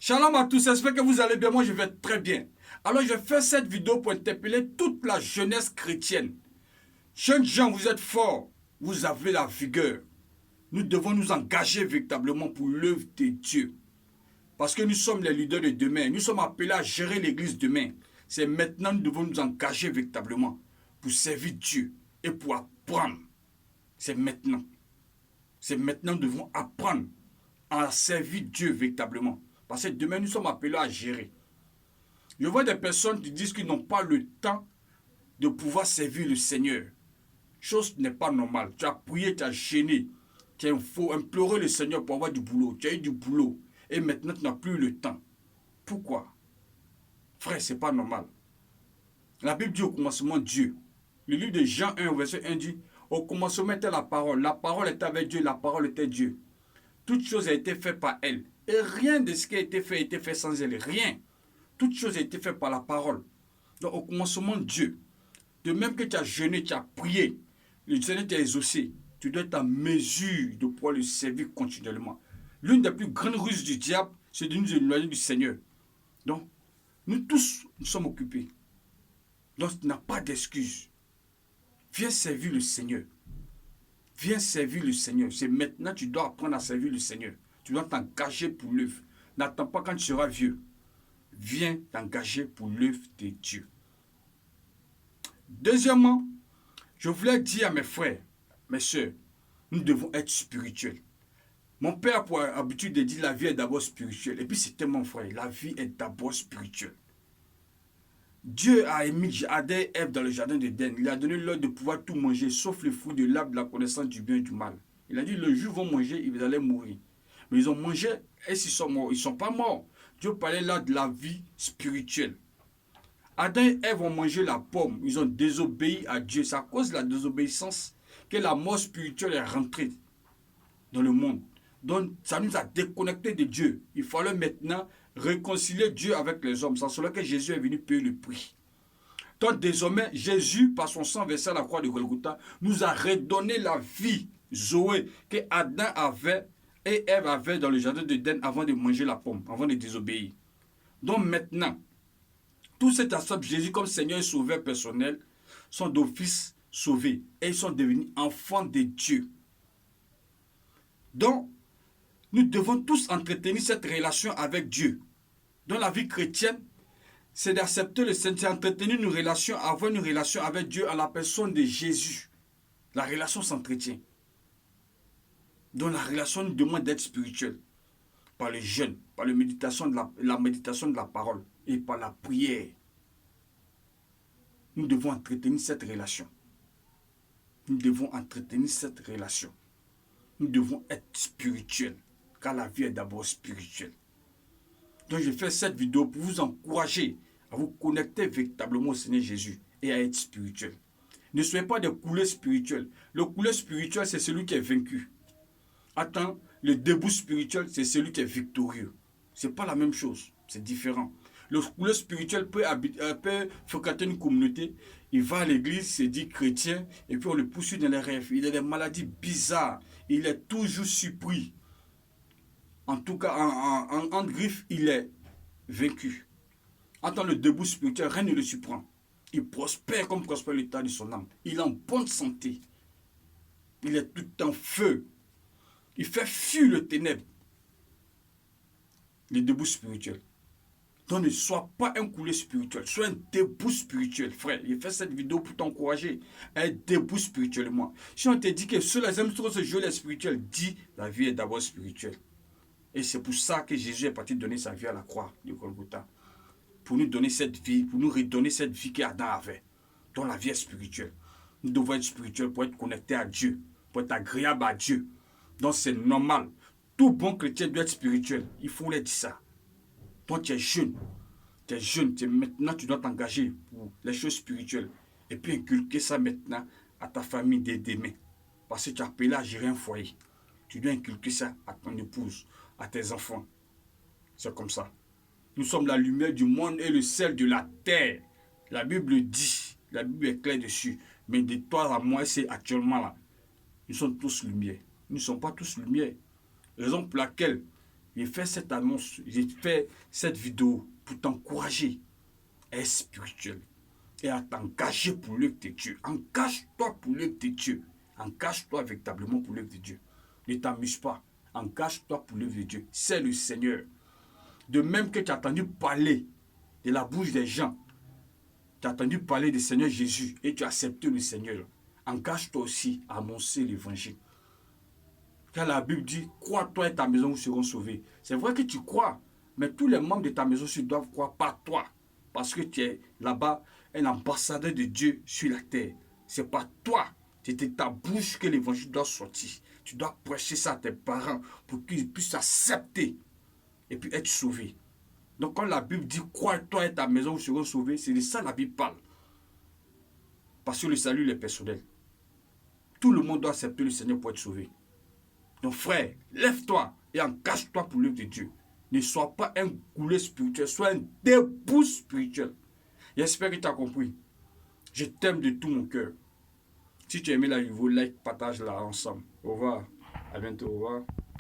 Shalom à tous, j'espère que vous allez bien, moi je vais très bien. Alors je fais cette vidéo pour interpeller toute la jeunesse chrétienne. Jeunes gens, vous êtes forts, vous avez la vigueur. Nous devons nous engager véritablement pour l'œuvre de Dieu. Parce que nous sommes les leaders de demain, nous sommes appelés à gérer l'église demain. C'est maintenant que nous devons nous engager véritablement pour servir Dieu et pour apprendre. C'est maintenant. C'est maintenant que nous devons apprendre à servir Dieu véritablement. Parce que demain, nous sommes appelés à gérer. Je vois des personnes qui disent qu'ils n'ont pas le temps de pouvoir servir le Seigneur. Chose n'est pas normale. Tu as prié, tu as gêné. Tu as imploré le Seigneur pour avoir du boulot. Tu as eu du boulot. Et maintenant, tu n'as plus le temps. Pourquoi? Frère, ce n'est pas normal. La Bible dit au commencement Dieu. Le livre de Jean 1, verset 1 dit, au commencement était la parole. La parole était avec Dieu, la parole était Dieu. Toute chose a été faite par elle. Et rien de ce qui a été fait sans elle. Rien. Toute chose a été faite par la parole. Donc au commencement, Dieu. De même que tu as jeûné, tu as prié, le Seigneur t'a exaucé. Tu dois être en mesure de pouvoir le servir continuellement. L'une des plus grandes ruses du diable, c'est de nous éloigner du Seigneur. Donc, nous tous, nous sommes occupés. Donc, tu n'as pas d'excuse. Viens servir le Seigneur. Viens servir le Seigneur. C'est maintenant que tu dois apprendre à servir le Seigneur. Tu dois t'engager pour l'œuvre. N'attends pas quand tu seras vieux. Viens t'engager pour l'œuvre de Dieu. Deuxièmement, je voulais dire à mes frères, mes soeurs, nous devons être spirituels. Mon père a pour habitude de dire la vie est d'abord spirituelle. Et puis c'était mon frère, la vie est d'abord spirituelle. Dieu a mis Adam et Ève dans le jardin d'Éden. Il a donné l'ordre de pouvoir tout manger, sauf le fruit de l'arbre de la connaissance du bien et du mal. Il a dit, le jour où ils vont manger, ils allaient mourir. Mais ils ont mangé et s'ils sont morts, ils ne sont pas morts. Dieu parlait là de la vie spirituelle. Adam et Ève ont mangé la pomme. Ils ont désobéi à Dieu. C'est à cause de la désobéissance que la mort spirituelle est rentrée dans le monde. Donc, ça nous a déconnectés de Dieu. Il fallait maintenant réconcilier Dieu avec les hommes. C'est cela que Jésus est venu payer le prix. Donc, désormais, Jésus, par son sang versé à la croix de Golgotha, nous a redonné la vie, Zoé, que Adam avait et Ève avaient dans le jardin d'Éden avant de manger la pomme, avant de désobéir. Donc, maintenant, tous ceux qui acceptent Jésus comme Seigneur et Sauveur personnel sont d'office sauvés et ils sont devenus enfants de Dieu. Donc, nous devons tous entretenir cette relation avec Dieu. Dans la vie chrétienne, c'est d'accepter le Seigneur, c'est entretenir une relation, avoir une relation avec Dieu en la personne de Jésus. La relation s'entretient. Donc la relation nous demande d'être spirituelle. Par le jeûne, par la méditation de la parole et par la prière. Nous devons entretenir cette relation. Nous devons entretenir cette relation. Nous devons être spirituels. Car la vie est d'abord spirituelle. Donc je fais cette vidéo pour vous encourager à vous connecter véritablement au Seigneur Jésus et à être spirituel. Ne soyez pas des couleurs spirituelles. Le couleur spirituel, c'est celui qui est vaincu. Attends, le debout spirituel, c'est celui qui est victorieux. Ce n'est pas la même chose. C'est différent. Le couleur spirituel peut fréquenter une communauté. Il va à l'église, il se dit chrétien, et puis on le poursuit dans les rêves. Il a des maladies bizarres. Il est toujours surpris. En tout cas, en griffe, il est vaincu. Attends, le debout spirituel, rien ne le surprend. Il prospère comme prospère l'état de son âme. Il est en bonne santé. Il est tout en feu. Il fait fuir le ténèbre. Le debout spirituel. Donc ne sois pas un coulé spirituel, sois un debout spirituel, frère. Il fait cette vidéo pour t'encourager à être debout spirituellement. Si on te dit que sur les hommes se jouer les spirituels, dis la vie est d'abord spirituelle. Et c'est pour ça que Jésus est parti donner sa vie à la croix de Golgotha. Pour nous donner cette vie, pour nous redonner cette vie qu'Adam avait. Donc la vie est spirituelle. Nous devons être spirituels pour être connectés à Dieu, pour être agréables à Dieu. Donc c'est normal. Tout bon chrétien doit être spirituel. Il faut leur dire ça. Toi tu es jeune. Maintenant tu dois t'engager pour les choses spirituelles. Et puis inculquer ça maintenant à ta famille dès demain. Parce que tu as appelé à gérer un foyer. Tu dois inculquer ça à ton épouse, à tes enfants. C'est comme ça. Nous sommes la lumière du monde et le sel de la terre. La Bible dit, la Bible est claire dessus. Mais de toi à moi, c'est actuellement là. Nous sommes tous lumière. Nous ne sommes pas tous lumière. Raison pour laquelle J'ai fait cette annonce, j'ai fait cette vidéo pour t'encourager à être spirituel et à t'engager pour l'œuvre de Dieu. Engage-toi pour l'œuvre de Dieu. Engage-toi véritablement pour l'œuvre de Dieu. Ne t'amuse pas. Engage-toi pour l'œuvre de Dieu. C'est le Seigneur. De même que tu as entendu parler de la bouche des gens, tu as entendu parler du Seigneur Jésus et tu as accepté le Seigneur. Engage-toi aussi à annoncer l'évangile. Car la Bible dit, crois-toi et ta maison vous seront sauvés. C'est vrai que tu crois, mais tous les membres de ta maison doivent croire par toi. Parce que tu es là-bas un ambassadeur de Dieu sur la terre. C'est par toi, c'est de ta bouche que l'évangile doit sortir. Tu dois prêcher ça à tes parents pour qu'ils puissent accepter et puis être sauvés. Donc quand la Bible dit, crois-toi et ta maison vous seront sauvés, c'est de ça la Bible parle. Parce que le salut est personnel. Tout le monde doit accepter le Seigneur pour être sauvé. Donc frère, lève-toi et engage-toi pour l'œuvre de Dieu. Ne sois pas un goulet spirituel, sois un debout spirituel. J'espère que tu as compris. Je t'aime de tout mon cœur. Si tu as aimé la vidéo, like, partage-la ensemble. Au revoir. À bientôt. Au revoir.